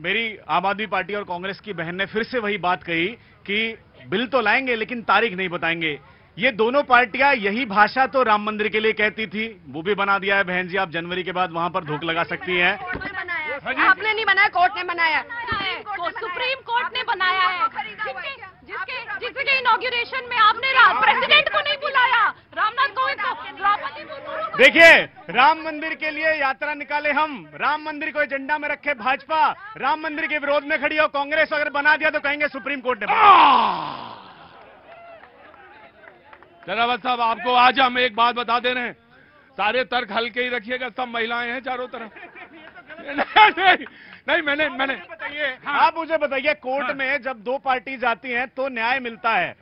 मेरी आम आदमी पार्टी और कांग्रेस की बहन ने फिर से वही बात कही कि बिल तो लाएंगे लेकिन तारीख नहीं बताएंगे। ये दोनों पार्टियां यही भाषा तो राम मंदिर के लिए कहती थी, वो भी बना दिया है बहन जी। आप जनवरी के बाद वहां पर धूप लगा सकती हैं। आपने नहीं बनाया, कोर्ट ने बनाया, सुप्रीम कोर्ट ने बनाया है, जिसके इनॉग्रेशन में आपने प्रेसिडेंट को नहीं बुलाया, रामनाथ कोविंद को, द्रौपदी मुर्मू को। देखिए, राम मंदिर के लिए यात्रा निकाले हम, राम मंदिर को एजेंडा में रखे भाजपा, राम मंदिर के विरोध में खड़ी हो कांग्रेस। अगर बना दिया तो कहेंगे सुप्रीम कोर्ट ने बनाया। जनावत साहब, आपको आज हम एक बात बता दे रहे हैं, सारे तर्क हल्के ही रखिएगा, सब महिलाएं हैं चारों तरफ। नहीं, मैंने बताइए, आप मुझे बताइए, कोर्ट में जब दो पार्टी जाती हैं तो न्याय मिलता है।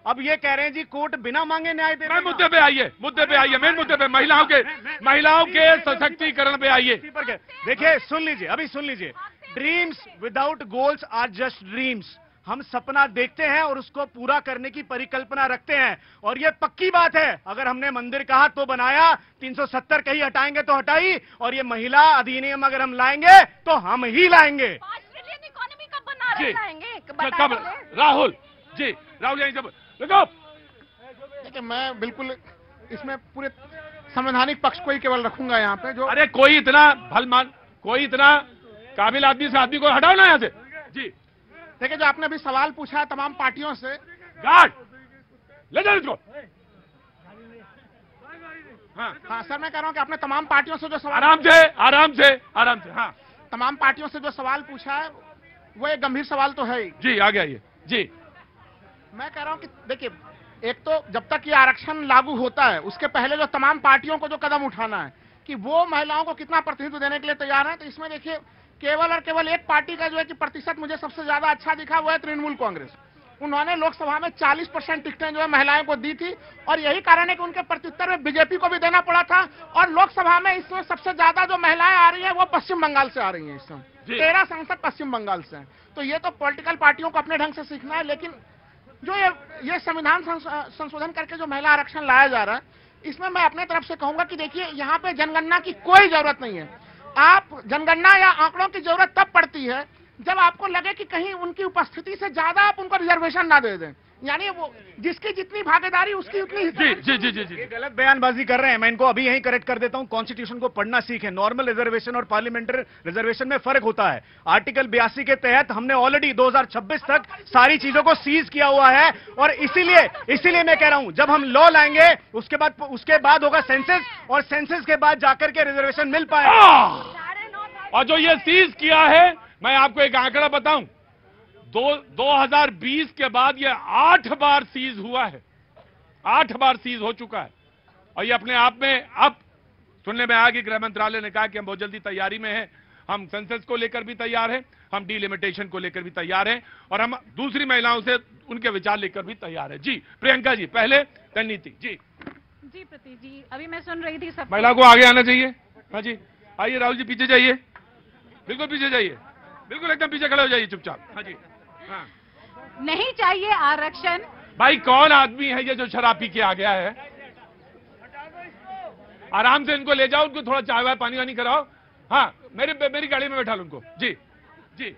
अब ये कह रहे हैं जी कोर्ट बिना मांगे न्याय दे। मुद्दे पे आइए, मेन मुद्दे पे, महिलाओं के सशक्तिकरण पे आइए। देखिए, सुन लीजिए, अभी सुन लीजिए। Dreams without goals are just dreams. हम सपना देखते हैं और उसको पूरा करने की परिकल्पना रखते हैं, और ये पक्की बात है। अगर हमने मंदिर कहा तो बनाया, 370 कहीं हटाएंगे तो हटाई, और ये महिला अधिनियम अगर हम लाएंगे तो हम ही लाएंगे। 5 ट्रिलियन इकोनॉमी कब बना रहे हैं? कब? राहुल जी, जब देखो, देखिए, मैं बिल्कुल इसमें पूरे संवैधानिक पक्ष को ही केवल रखूंगा यहाँ पे। जो अरे कोई इतना भलमान, कोई इतना काबिल आदमी से आदमी को हटाओ ना यहाँ से। जी देखिए, जो आपने अभी सवाल पूछा है तमाम पार्टियों से, गार्ड ले जाओ इसको। हाँ सर, मैं कह रहा हूँ कि आपने तमाम पार्टियों से जो सवाल, आराम से, हाँ, तमाम पार्टियों से जो सवाल पूछा है वो एक गंभीर सवाल तो है ही। जी, आगे आइए। जी, मैं कह रहा हूँ कि देखिए, एक तो जब तक ये आरक्षण लागू होता है उसके पहले जो तमाम पार्टियों को जो कदम उठाना है कि वो महिलाओं को कितना प्रतिनिधित्व देने के लिए तैयार है, तो इसमें देखिए केवल और केवल एक पार्टी का जो है कि प्रतिशत मुझे सबसे ज्यादा अच्छा दिखा, वो है तृणमूल कांग्रेस। उन्होंने लोकसभा में 40% टिकटें जो है महिलाओं को दी थी, और यही कारण है कि उनके प्रत्युत्तर में बीजेपी को भी देना पड़ा था। और लोकसभा में इसमें सबसे ज्यादा जो महिलाएं आ रही हैं वो पश्चिम बंगाल से आ रही हैं। इस समय 13 सांसद पश्चिम बंगाल से हैं। तो ये तो पॉलिटिकल पार्टियों को अपने ढंग से सीखना है, लेकिन जो ये संविधान संशोधन करके जो महिला आरक्षण लाया जा रहा है, इसमें मैं अपने तरफ से कहूंगा कि देखिए, यहाँ पे जनगणना की कोई जरूरत नहीं है। आप जनगणना या आंकड़ों की जरूरत तब पड़ती है जब आपको लगे कि कहीं उनकी उपस्थिति से ज्यादा आप उनको रिजर्वेशन ना दे दें, यानी वो जिसकी जितनी भागीदारी उसकी उतनी। जी, गलत बयानबाजी कर रहे हैं। मैं इनको अभी यहीं करेक्ट कर देता हूं। कॉन्स्टिट्यूशन को पढ़ना सीखें। नॉर्मल रिजर्वेशन और पार्लियामेंट्री रिजर्वेशन में फर्क होता है। आर्टिकल 82 के तहत हमने ऑलरेडी 2026 तक सारी चीजों को सीज किया हुआ है, और इसीलिए मैं कह रहा हूं, जब हम लॉ लाएंगे उसके बाद होगा सेंसस, और सेंसस के बाद जाकर के रिजर्वेशन मिल पाएगा। और जो ये सीज किया है, मैं आपको एक आंकड़ा बताऊं, 2020 के बाद ये 8 बार सीज हुआ है, 8 बार सीज हो चुका है। और ये अपने आप में, अब सुनने में आया कि गृह मंत्रालय ने कहा कि हम बहुत जल्दी तैयारी में हैं, हम सेंसस को लेकर भी तैयार हैं, हम डिलिमिटेशन को लेकर भी तैयार हैं, और हम दूसरी महिलाओं से उनके विचार लेकर भी तैयार है। जी प्रियंका जी, पहले रणनीति। जी प्रतीक जी, अभी मैं सुन रही थी सब। महिला को आगे आना चाहिए। हाँ जी, आइए राहुल जी, पीछे जाइए, बिल्कुल पीछे जाइए, बिल्कुल एकदम पीछे खड़े हो जाइए चुपचाप। हाँ जी, हाँ। नहीं चाहिए आरक्षण। भाई कौन आदमी है ये जो शराब पी के आ गया है? आराम से इनको ले जाओ, उनको थोड़ा चाय वाय पानी वानी कराओ। हाँ, मेरी गाड़ी में बैठा लो उनको। जी जी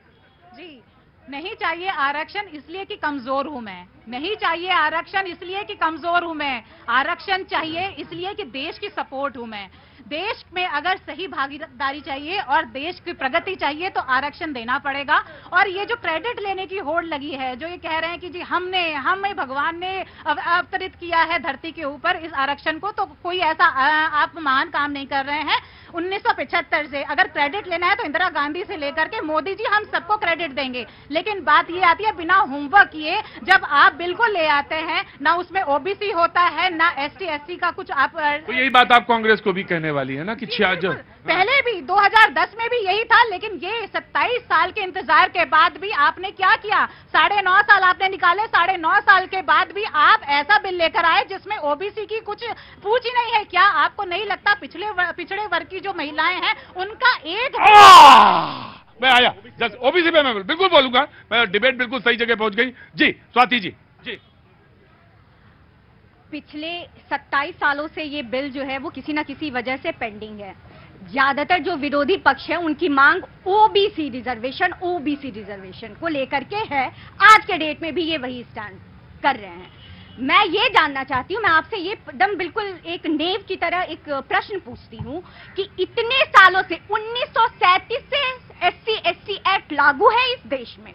जी, नहीं चाहिए आरक्षण इसलिए कि कमजोर हूं मैं। नहीं चाहिए आरक्षण इसलिए कि कमजोर हूं मैं। आरक्षण चाहिए इसलिए कि देश की सपोर्ट हूं मैं। देश में अगर सही भागीदारी चाहिए और देश की प्रगति चाहिए तो आरक्षण देना पड़ेगा। और ये जो क्रेडिट लेने की होड़ लगी है, जो ये कह रहे हैं कि जी हमें भगवान ने अवतरित किया है धरती के ऊपर इस आरक्षण को, तो कोई ऐसा आप महान काम नहीं कर रहे हैं। 1975 से अगर क्रेडिट लेना है तो इंदिरा गांधी से लेकर के मोदी जी, हम सबको क्रेडिट देंगे। लेकिन बात ये आती है, बिना होमवर्क किए जब आप बिल को ले आते हैं, ना उसमें ओबीसी होता है, ना एसटी एससी का कुछ। आप तो यही बात आप कांग्रेस को भी कहने वाली है ना कि पहले भी 2010 में भी यही था, लेकिन ये 27 साल के इंतजार के बाद भी आपने क्या किया? 9.5 साल आपने निकाले, 9.5 साल के बाद भी आप ऐसा बिल लेकर आए जिसमें ओबीसी की कुछ पूछ ही नहीं है। क्या आपको नहीं लगता पिछड़े वर्ग की जो महिलाएं हैं उनका एक मैं आया ओबीसी पे मैं बिल्कुल बोलूंगा, मैं डिबेट बिल्कुल सही जगह पहुंच गई। जी स्वाति जी। जी, पिछले 27 सालों से ये बिल जो है वो किसी ना किसी वजह से पेंडिंग है, ज्यादातर जो विरोधी पक्ष है उनकी मांग ओबीसी रिजर्वेशन को लेकर के है। आज के डेट में भी ये वही स्टैंड कर रहे हैं। मैं ये जानना चाहती हूँ, मैं आपसे ये एकदम बिल्कुल एक नेव की तरह एक प्रश्न पूछती हूँ कि इतने सालों से 1937 से SC/ST एक्ट लागू है इस देश में,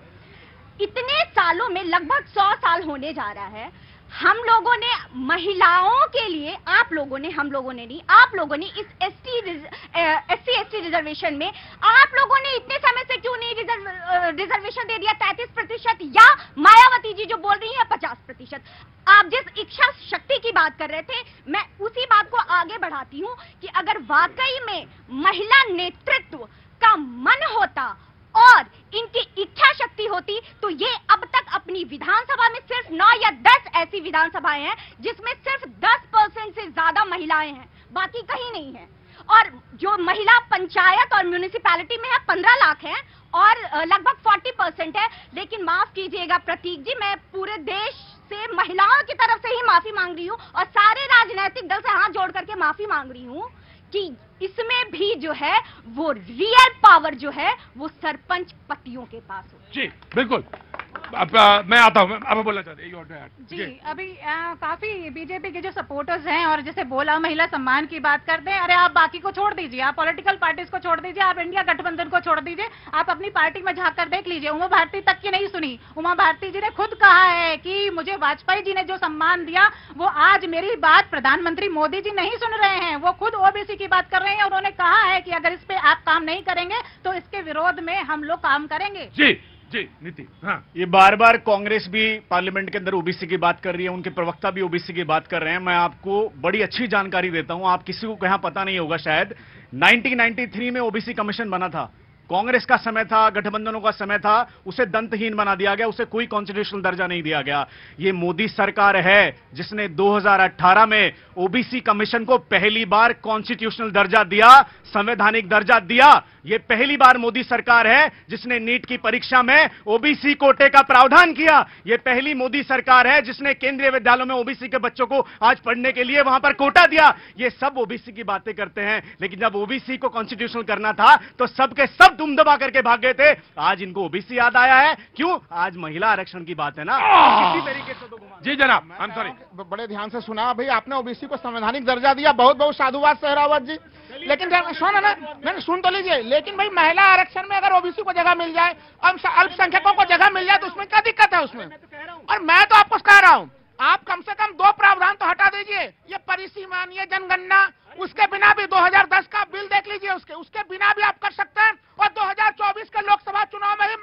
इतने सालों में लगभग 100 साल होने जा रहा है। हम लोगों ने महिलाओं के लिए, आप लोगों ने, हम लोगों ने नहीं, आप लोगों ने इस SC/ST रिजर्वेशन में आप लोगों ने इतने समय से क्यों नहीं रिजर्वेशन दे दिया 33%, या मायावती जी जो बोल रही है 50%। आप जिस इच्छा शक्ति की बात कर रहे थे, मैं उसी बात को आगे बढ़ाती हूं कि अगर वाकई में महिला नेतृत्व का मन होता और इनकी इच्छा शक्ति होती तो ये अब तक अपनी विधानसभा में सिर्फ 9 या 10 ऐसी विधानसभाएं हैं जिसमें सिर्फ 10% से ज्यादा महिलाएं हैं, बाकी कहीं नहीं है। और जो महिला पंचायत और म्युनिसिपैलिटी में है 15 लाख है और लगभग 40% है। लेकिन माफ कीजिएगा प्रतीक जी, मैं पूरे देश से महिलाओं की तरफ से ही माफी मांग रही हूँ और सारे राजनीतिक दल से हाथ जोड़ करके माफी मांग रही हूँ कि इसमें भी जो है वो रियल पावर जो है वो सरपंच पतियों के पास हो। जी बिल्कुल। अब मैं आता हूँ, अब बोलना चाहते हैं जी। अभी काफी बीजेपी के जो सपोर्टर्स हैं और जैसे बोला महिला सम्मान की बात करते हैं, अरे आप बाकी को छोड़ दीजिए, आप पॉलिटिकल पार्टीज को छोड़ दीजिए, आप इंडिया गठबंधन को छोड़ दीजिए, आप अपनी पार्टी में झांक कर देख लीजिए। उमा भारती तक की नहीं सुनी। उमा भारती जी ने खुद कहा है कि मुझे वाजपेयी जी ने जो सम्मान दिया वो आज मेरी बात प्रधानमंत्री मोदी जी नहीं सुन रहे हैं, वो खुद ओबीसी की बात कर रहे हैं। उन्होंने कहा है कि अगर इस पे आप काम नहीं करेंगे तो इसके विरोध में हम लोग काम करेंगे। जी नीति। हाँ, ये बार बार कांग्रेस भी पार्लियामेंट के अंदर ओबीसी की बात कर रही है, उनके प्रवक्ता भी ओबीसी की बात कर रहे हैं। मैं आपको बड़ी अच्छी जानकारी देता हूं, आप किसी को यहाँ पता नहीं होगा शायद। 1993 में ओबीसी कमीशन बना था, कांग्रेस का समय था, गठबंधनों का समय था, उसे दंतहीन बना दिया गया, उसे कोई कॉन्स्टिट्यूशनल दर्जा नहीं दिया गया। ये मोदी सरकार है जिसने 2018 में ओबीसी कमीशन को पहली बार कॉन्स्टिट्यूशनल दर्जा दिया, संवैधानिक दर्जा दिया। ये पहली बार मोदी सरकार है जिसने नीट की परीक्षा में ओबीसी कोटे का प्रावधान किया। ये पहली मोदी सरकार है जिसने केंद्रीय विद्यालयों में ओबीसी के बच्चों को आज पढ़ने के लिए वहां पर कोटा दिया। ये सब ओबीसी की बातें करते हैं, लेकिन जब ओबीसी को कॉन्स्टिट्यूशनल करना था तो सबके सब दुम दबा करके भाग गए थे। आज इनको ओबीसी याद आया है, क्यों? आज महिला आरक्षण की बात है ना, किसी तरीके से तो जी जनाब, आई एम सॉरी, बड़े ध्यान से सुना भाई, आपने ओबीसी को संवैधानिक दर्जा दिया, बहुत बहुत साधुवाद सहरावत जी। लेकिन सुन ना, मैंने सुन तो लीजिए, लेकिन भाई महिला आरक्षण में अगर ओबीसी को जगह मिल जाए, अल्पसंख्यकों को जगह मिल जाए तो उसमें क्या दिक्कत है उसमें? और मैं तो आपको कह रहा हूं, आप कम से कम 2 प्रावधान तो हटा दीजिए, ये परिसीमा, ये जनगणना, उसके बिना भी 2010 का बिल देख लीजिए, उसके बिना भी आप कर सकते हैं। और 2024 के लोकसभा चुनाव में ही